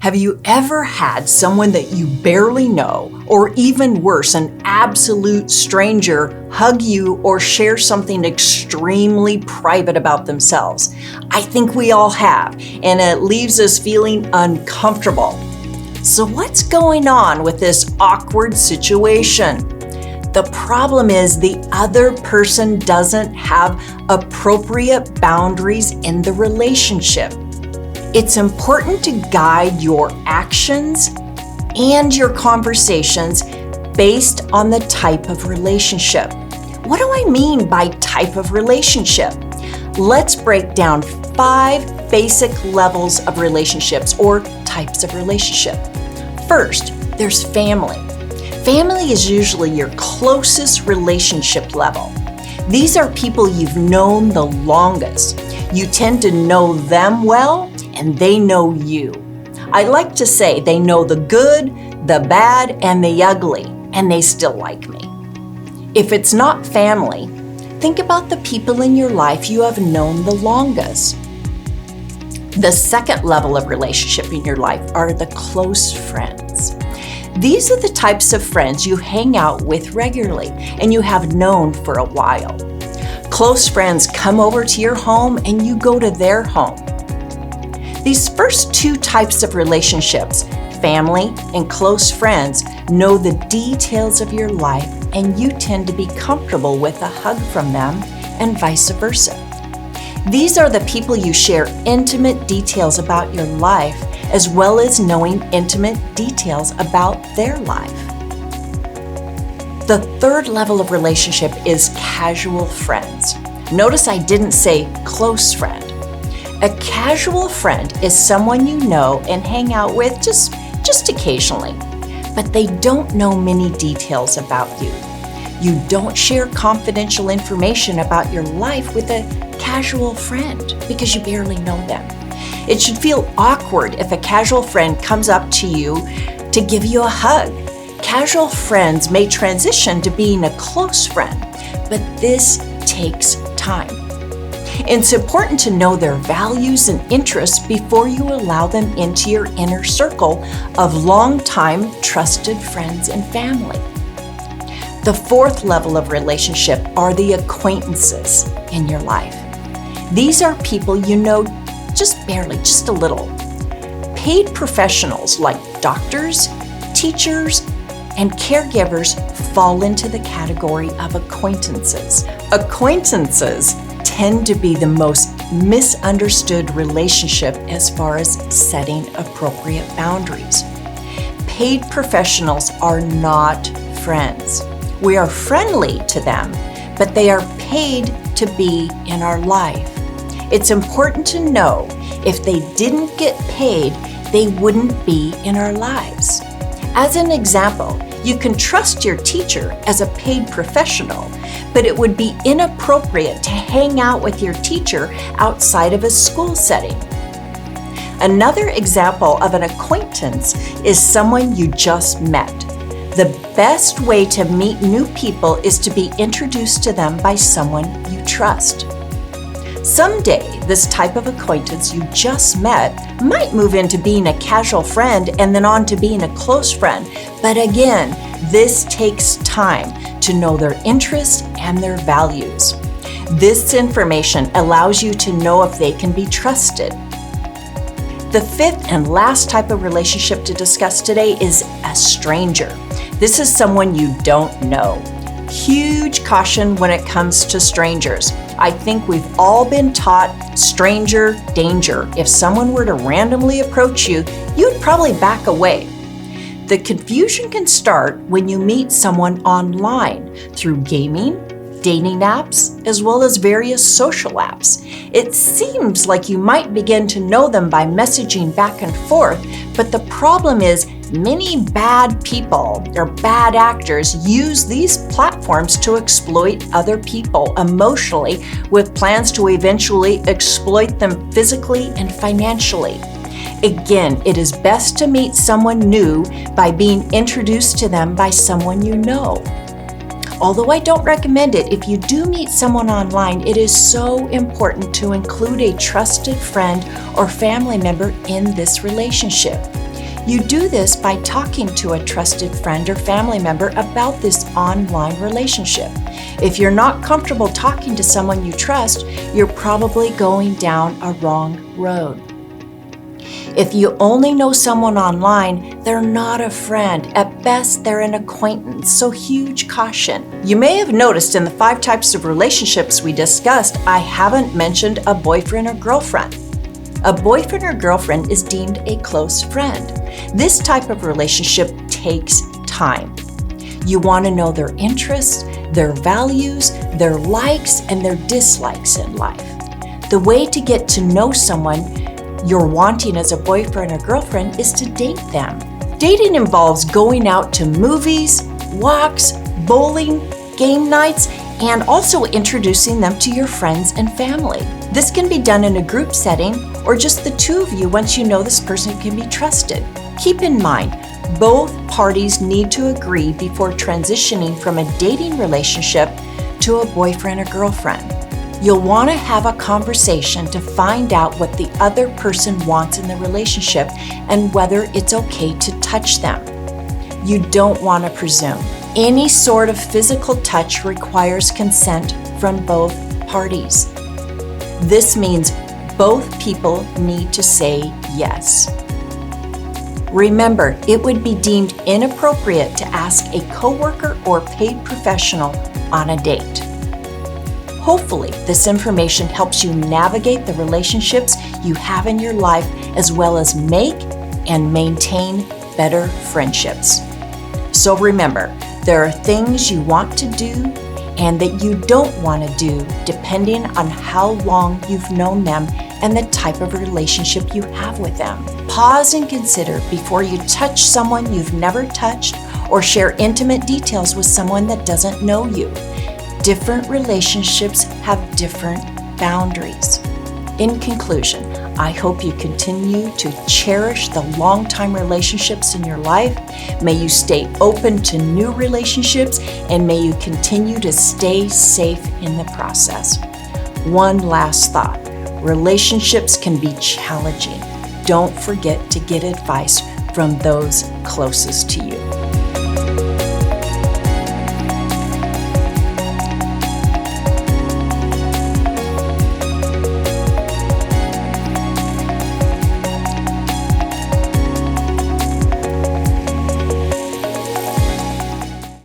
Have you ever had someone that you barely know, or even worse, an absolute stranger, hug you or share something extremely private about themselves? I think we all have, and it leaves us feeling uncomfortable. So what's going on with this awkward situation? The problem is the other person doesn't have appropriate boundaries in the relationship. It's important to guide your actions and your conversations based on the type of relationship. What do I mean by type of relationship? Let's break down 5 basic levels of relationships or types of relationship. First, there's family. Family is usually your closest relationship level. These are people you've known the longest. You tend to know them well, and they know you. I like to say they know the good, the bad, and the ugly, and they still like me. If it's not family, think about the people in your life you have known the longest. The second level of relationship in your life are the close friends. These are the types of friends you hang out with regularly and you have known for a while. Close friends come over to your home and you go to their home. These first 2 types of relationships, family and close friends, know the details of your life and you tend to be comfortable with a hug from them and vice versa. These are the people you share intimate details about your life as well as knowing intimate details about their life. The third level of relationship is casual friends. Notice I didn't say close friend. A casual friend is someone you know and hang out with just occasionally, but they don't know many details about you. You don't share confidential information about your life with a casual friend because you barely know them. It should feel awkward if a casual friend comes up to you to give you a hug. Casual friends may transition to being a close friend, but this takes time. It's important to know their values and interests before you allow them into your inner circle of longtime trusted friends and family. The fourth level of relationship are the acquaintances in your life. These are people you know just barely, just a little. Paid professionals like doctors, teachers, and caregivers fall into the category of acquaintances. Acquaintances tend to be the most misunderstood relationship as far as setting appropriate boundaries. Paid professionals are not friends. We are friendly to them, but they are paid to be in our life. It's important to know if they didn't get paid, they wouldn't be in our lives. As an example, you can trust your teacher as a paid professional, but it would be inappropriate to hang out with your teacher outside of a school setting. Another example of an acquaintance is someone you just met. The best way to meet new people is to be introduced to them by someone you trust. Someday, this type of acquaintance you just met might move into being a casual friend and then on to being a close friend. But again, this takes time to know their interests and their values. This information allows you to know if they can be trusted. The fifth and last type of relationship to discuss today is a stranger. This is someone you don't know. Huge caution when it comes to strangers. I think we've all been taught stranger danger. If someone were to randomly approach you, you'd probably back away. The confusion can start when you meet someone online through gaming, dating apps, as well as various social apps. It seems like you might begin to know them by messaging back and forth, but the problem is many bad people or bad actors use these platforms to exploit other people emotionally with plans to eventually exploit them physically and financially. Again, it is best to meet someone new by being introduced to them by someone you know. Although I don't recommend it, if you do meet someone online, it is so important to include a trusted friend or family member in this relationship. You do this by talking to a trusted friend or family member about this online relationship. If you're not comfortable talking to someone you trust, you're probably going down a wrong road. If you only know someone online, they're not a friend. At best, they're an acquaintance, so huge caution. You may have noticed in the 5 types of relationships we discussed, I haven't mentioned a boyfriend or girlfriend. A boyfriend or girlfriend is deemed a close friend. This type of relationship takes time. You want to know their interests, their values, their likes, and their dislikes in life. The way to get to know someone you're wanting as a boyfriend or girlfriend is to date them. Dating involves going out to movies, walks, bowling, game nights, and also introducing them to your friends and family. This can be done in a group setting or just the two of you once you know this person can be trusted. Keep in mind, both parties need to agree before transitioning from a dating relationship to a boyfriend or girlfriend. You'll want to have a conversation to find out what the other person wants in the relationship and whether it's okay to touch them. You don't want to presume. Any sort of physical touch requires consent from both parties. This means both people need to say yes. Remember, it would be deemed inappropriate to ask a coworker or paid professional on a date. Hopefully, this information helps you navigate the relationships you have in your life as well as make and maintain better friendships. So remember, there are things you want to do and that you don't want to do depending on how long you've known them and the type of relationship you have with them. Pause and consider before you touch someone you've never touched or share intimate details with someone that doesn't know you. Different relationships have different boundaries. In conclusion, I hope you continue to cherish the long-time relationships in your life. May you stay open to new relationships, and may you continue to stay safe in the process. One last thought. Relationships can be challenging. Don't forget to get advice from those closest to you.